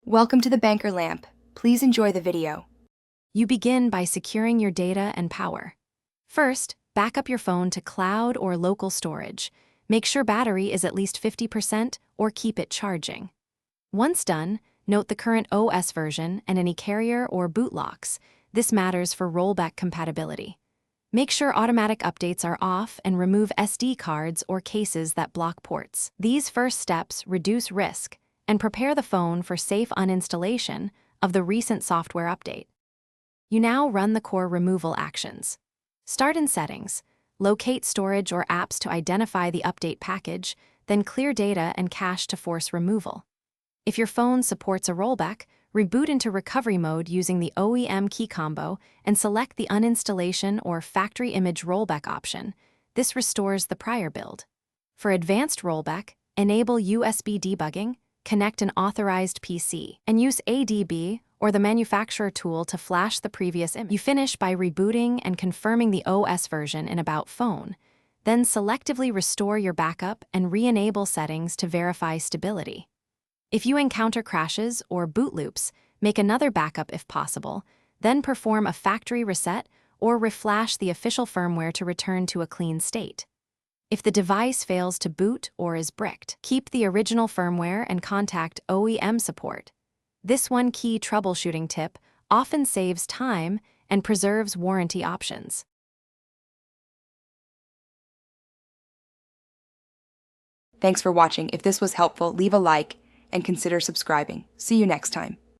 Welcome to the Banker Lamp. Please enjoy the video. You begin by securing your data and power. First, back up your phone to cloud or local storage. Make sure battery is at least 50% or keep it charging. Once done, note the current OS version and any carrier or boot locks. This matters for rollback compatibility. Make sure automatic updates are off and remove SD cards or cases that block ports. These first steps reduce risk and prepare the phone for safe uninstallation of the recent software update. You now run the core removal actions. Start in Settings, locate storage or apps to identify the update package, then clear data and cache to force removal. If your phone supports a rollback, reboot into recovery mode using the OEM key combo and select the uninstallation or factory image rollback option. This restores the prior build. For advanced rollback, enable USB debugging, connect an authorized PC, and use ADB or the manufacturer tool to flash the previous image. You finish by rebooting and confirming the OS version in About Phone. Then selectively restore your backup and re-enable settings to verify stability. If you encounter crashes or boot loops, make another backup if possible, then perform a factory reset or reflash the official firmware to return to a clean state. If the device fails to boot or is bricked, keep the original firmware and contact OEM support. This one key troubleshooting tip often saves time and preserves warranty options. Thanks for watching. If this was helpful, leave a like and consider subscribing. See you next time.